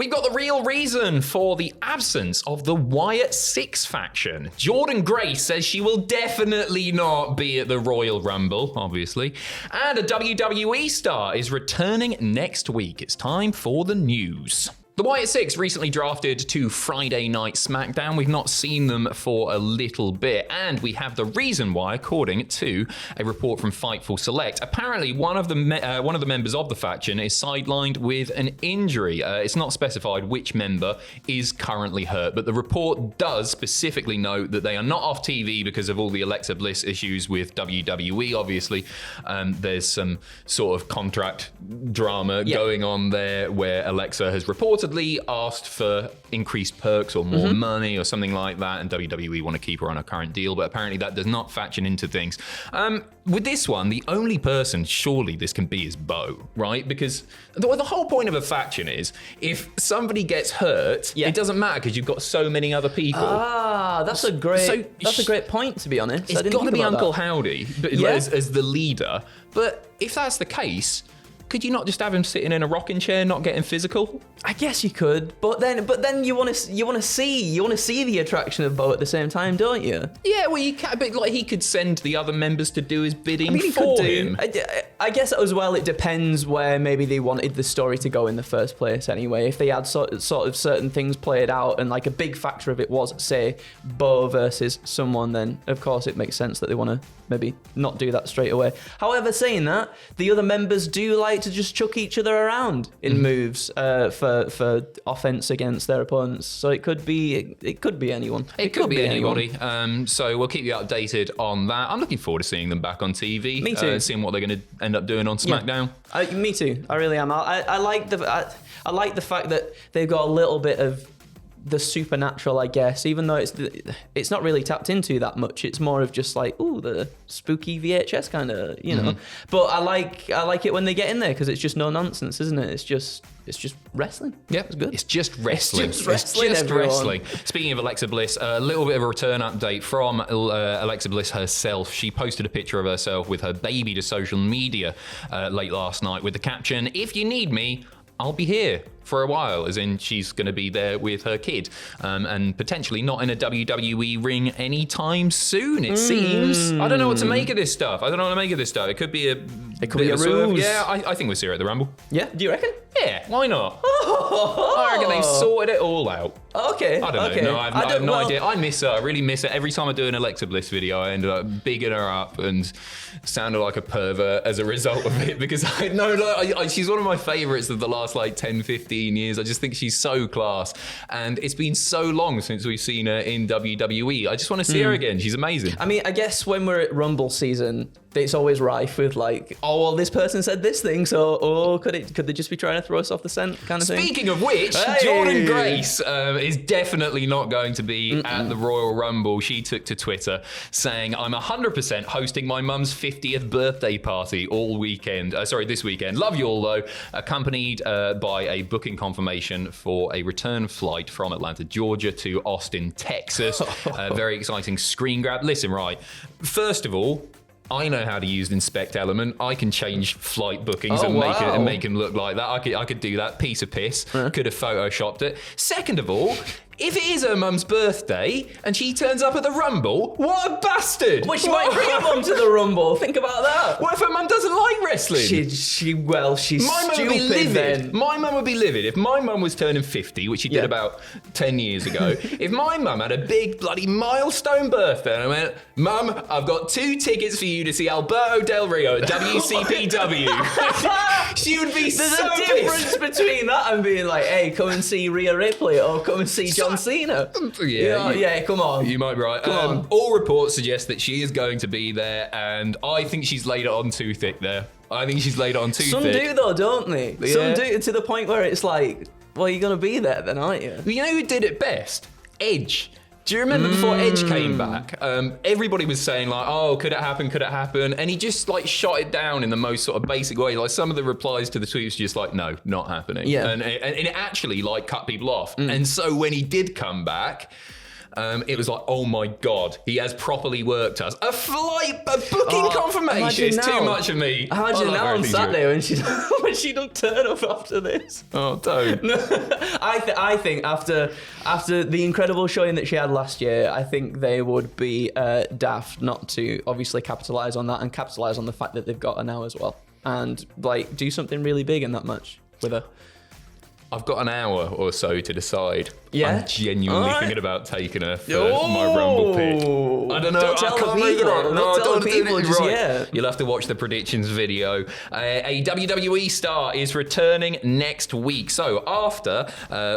We've got the real reason for the absence of the Wyatt Sicks faction. Jordynne Grace says she will definitely not be at the Royal Rumble, obviously. And a WWE star is returning next week. It's time for the news. The Wyatt Sicks recently drafted to Friday Night SmackDown. We've not seen them for a little bit, and we have the reason why, according to a report from Fightful Select. Apparently, one of the members of the faction is sidelined with an injury. It's not specified which member is currently hurt, but the report does specifically note that they are not off TV because of all the Alexa Bliss issues with WWE. Obviously, there's some sort of contract drama going on there where Alexa has reportedly asked for increased perks or more money or something like that, and WWE want to keep her on her current deal, but apparently that does not faction into things. With this one, the only person surely this can be is Bo, right? Because the whole point of a faction is if somebody gets hurt, it doesn't matter because you've got so many other people. That's a great point, to be honest. It's got to be Uncle Howdy as the leader, but if that's the case, could you not just have him sitting in a rocking chair, not getting physical? I guess you could, but then you want to see the attraction of Bo at the same time, don't you? Yeah, well, you can, but like he could send the other members to do his bidding he for could him. I guess as well, it depends where maybe they wanted the story to go in the first place. Anyway, if they had sort of certain things played out, and like a big factor of it was, say, Bo versus someone, then of course it makes sense that they want to maybe not do that straight away. However, saying that, the other members do like to just chuck each other around in moves for offense against their opponents. So it could be anyone. It could be anybody. So we'll keep you updated on that. I'm looking forward to seeing them back on TV. Me too. Seeing what they're going to end up doing on SmackDown. Yeah. Me too. I really am. I like the fact that they've got a little bit of the supernatural, I guess, even though it's not really tapped into that much. It's more of just like, ooh, the spooky VHS kind of, you know. But I like it when they get in there because it's just no nonsense, isn't it? It's just wrestling. Yeah, it's good. It's just wrestling. It's just wrestling. Speaking of Alexa Bliss, a little bit of a return update from Alexa Bliss herself. She posted a picture of herself with her baby to social media late last night with the caption, "If you need me, I'll be here for a while," as in she's going to be there with her kid and potentially not in a WWE ring anytime soon, it seems. I don't know what to make of this stuff. It could be a ruse. Yeah, I think we'll see her at the Rumble. Yeah, do you reckon? Yeah, why not? I reckon they've sorted it all out. Okay. I don't know. No, I have no idea. I miss her. I really miss her. Every time I do an Alexa Bliss video, I ended up bigging her up and sounded like a pervert as a result of it because she's one of my favorites of the last 10, 15 years. I just think she's so class. And it's been so long since we've seen her in WWE. I just want to see her again. She's amazing. I mean, I guess when we're at Rumble season, it's always rife with this person said this thing, so could they just be trying to throw us off the scent kind of thing? Speaking of which, Jordynne Grace is definitely not going to be at the Royal Rumble. She took to Twitter saying, "I'm 100% hosting my mum's 50th birthday party this weekend. Love you all though," accompanied by a booking confirmation for a return flight from Atlanta, Georgia to Austin, Texas. Very exciting screen grab. Listen, right, first of all, I know how to use Inspect Element. I can change flight bookings and make them look like that. I could do that. Piece of piss. Could have photoshopped it. Second of all, if it is her mum's birthday and she turns up at the Rumble, what a bastard! Well, she might bring her mum to the Rumble. Think about that. What if her mum doesn't like wrestling? She's my stupid mum would be livid. then. My mum would be livid. If my mum was turning 50, which she did about 10 years ago, if my mum had a big bloody milestone birthday and I went, "Mum, I've got 2 tickets for you to see Alberto Del Rio at WCPW," she would be There's so a pissed. difference between that and being like, "Hey, come and see Rhea Ripley," or "Come and see John Cena." Yeah, come on. You might be right. Come on. All reports suggest that she is going to be there, and I think she's laid it on too thick there. Some do though, don't they? Yeah. Some do, to the point where it's like, well, you're going to be there then, aren't you? You know who did it best? Edge. Do you remember before Edge came back? Everybody was saying could it happen? And he just shot it down in the most sort of basic way. Some of the replies to the tweets were just no, not happening. Yeah. And it actually cut people off. And so when he did come back, it was like, oh my God, he has properly worked us. A booking confirmation is too much for me. Imagine now on Saturday when she don't turn up after this. Oh, don't. I think after the incredible showing that she had last year, I think they would be daft not to obviously capitalise on that and capitalise on the fact that they've got her now as well. And like do something really big in that match with her. I've got an hour or so to decide. Yeah? I'm genuinely thinking about taking her for my Rumble pick. I don't know. Don't tell the people. Don't tell the people just yet. You'll have to watch the predictions video. A WWE star is returning next week. So after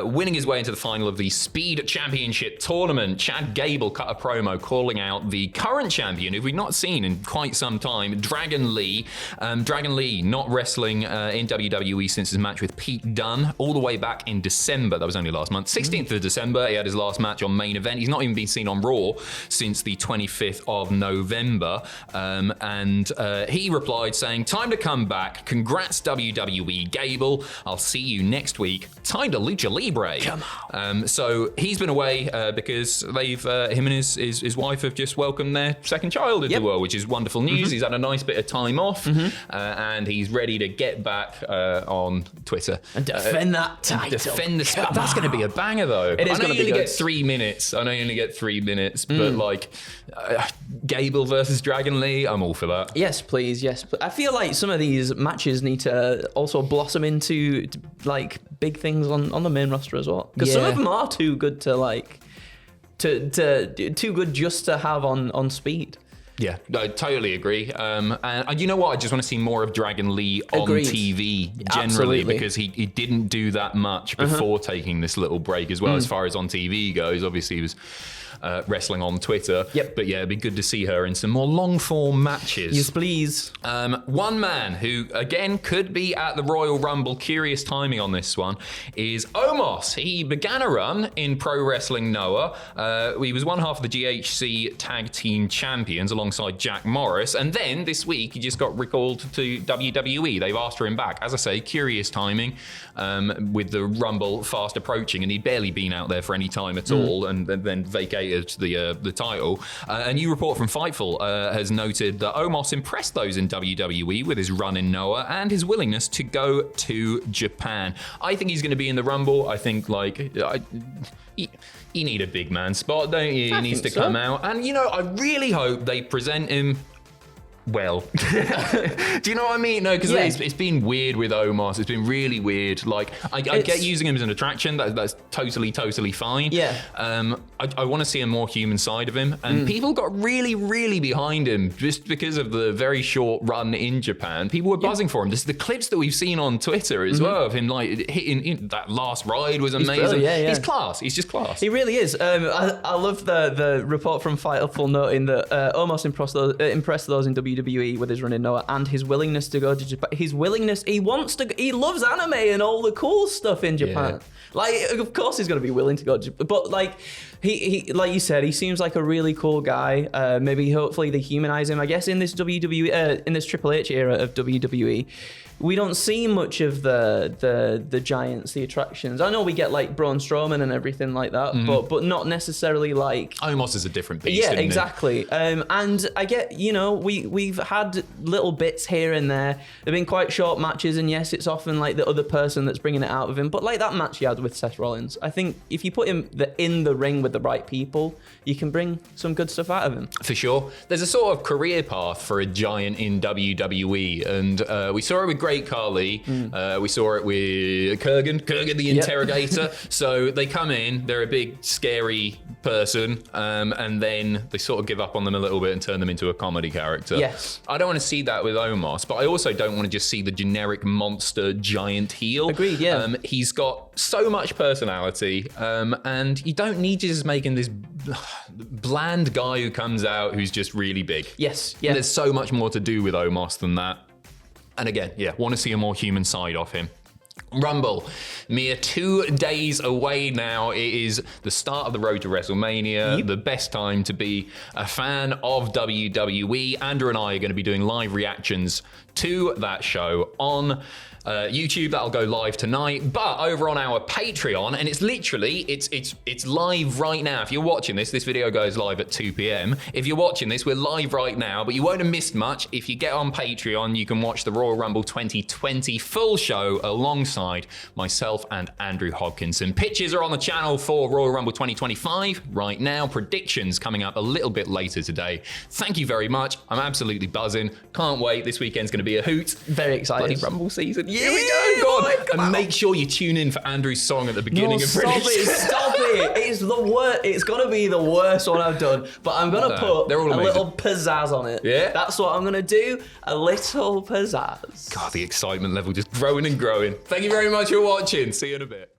winning his way into the final of the Speed Championship tournament, Chad Gable cut a promo calling out the current champion, who we've not seen in quite some time, Dragon Lee. Dragon Lee not wrestling in WWE since his match with Pete Dunne all the way back in December. That was only last month. 16th of December, he had his last match on Main Event. He's not even been seen on Raw since the 25th of November. And he replied saying, "Time to come back. Congrats, WWE Gable. I'll see you next week. Time to Lucha Libre." Come on. So he's been away because they've him and his wife have just welcomed their second child into the world, which is wonderful news. He's had a nice bit of time off, and he's ready to get back on Twitter and defend that title. Defend the That's going to be a banger, though. It is going to be only good. get 3 minutes. I know you only get 3 minutes, but like Gable versus Dragon Lee, I'm all for that. Yes, please. Yes, I feel like some of these matches need to also blossom into like big things on the main roster as well, because some of them are too good to like too good just to have on Speed. Yeah, I totally agree. And you know what? I just want to see more of Dragon Lee on TV generally. Absolutely. Because he didn't do that much before taking this little break as well, as far as on TV goes. Obviously, he was wrestling on Twitter. Yep. But yeah, it'd be good to see her in some more long-form matches. Yes, please. One man who, again, could be at the Royal Rumble, curious timing on this one, is Omos. He began a run in Pro Wrestling Noah. He was one half of the GHC Tag Team Champions alongside Jack Morris. And then this week, he just got recalled to WWE. They've asked for him back. As I say, curious timing with the Rumble fast approaching. And he'd barely been out there for any time at all, and then vacated the title. A new report from Fightful has noted that Omos impressed those in WWE with his run in Noah and his willingness to go to Japan. I think he's going to be in the Rumble. I think you need a big man spot, don't you? He needs to come out. And, I really hope they present him well. Do you know what I mean? No, because it's been weird with Omos. It's been really weird. Like, I get using him as an attraction. That's totally fine. Yeah. I want to see a more human side of him. And people got really, really behind him just because of the very short run in Japan. People were buzzing for him. This is the clips that we've seen on Twitter as well of him like hitting that last ride was amazing. He's class. He's just class. He really is. I love the report from Fightful noting that Omos impressed those in WWE with his run in Noah and his willingness to go to Japan. He loves anime and all the cool stuff in Japan. Yeah. Like, of course he's going to be willing to go to Japan. But like, he like you said, he seems like a really cool guy. Hopefully they humanize him. I guess in this WWE, in this Triple H era of WWE, we don't see much of the giants, the attractions. I know we get like Braun Strowman and everything like that, but not necessarily like... Omos is a different beast, yeah, exactly. And I get, we've had little bits here and there. They've been quite short matches, and yes, it's often like the other person that's bringing it out of him. But like that match he had with Seth Rollins, I think if you put him in the ring with the right people, you can bring some good stuff out of him. For sure. There's a sort of career path for a giant in WWE, and we saw it with Great Khali. We saw it with Kurgan the Interrogator. So they come in, they're a big, scary person, and then they sort of give up on them a little bit and turn them into a comedy character. Yes. I don't want to see that with Omos, but I also don't want to just see the generic monster giant heel. Agreed, yeah. He's got so much personality, and you don't need to just make him this bland guy who comes out who's just really big. Yes, yeah. There's so much more to do with Omos than that. And again, want to see a more human side of him. Rumble, mere 2 days away now. It is the start of the road to WrestleMania, the best time to be a fan of WWE. Andrew and I are going to be doing live reactions to that show on YouTube. That'll go live tonight, but over on our Patreon, and it's literally it's live right now. If you're watching this video goes live at 2 p.m. If you're watching this, we're live right now, but you won't have missed much. If you get on Patreon, you can watch the Royal Rumble 2020 full show alongside myself and Andrew Hodkinson. Pictures are on the channel for Royal Rumble 2025 right now. Predictions coming up a little bit later today. Thank you very much. I'm absolutely buzzing. Can't wait. This weekend's going to be a hoot. Very excited. Bloody Rumble season. Here we go. Go on. And make sure you tune in for Andrew's song at the beginning of predictions. Stop it. It's the worst. It's going to be the worst one I've done, but I'm going to put a little pizzazz on it. Yeah? That's what I'm going to do. A little pizzazz. God, the excitement level just growing and growing. Thank you very much for watching. See you in a bit.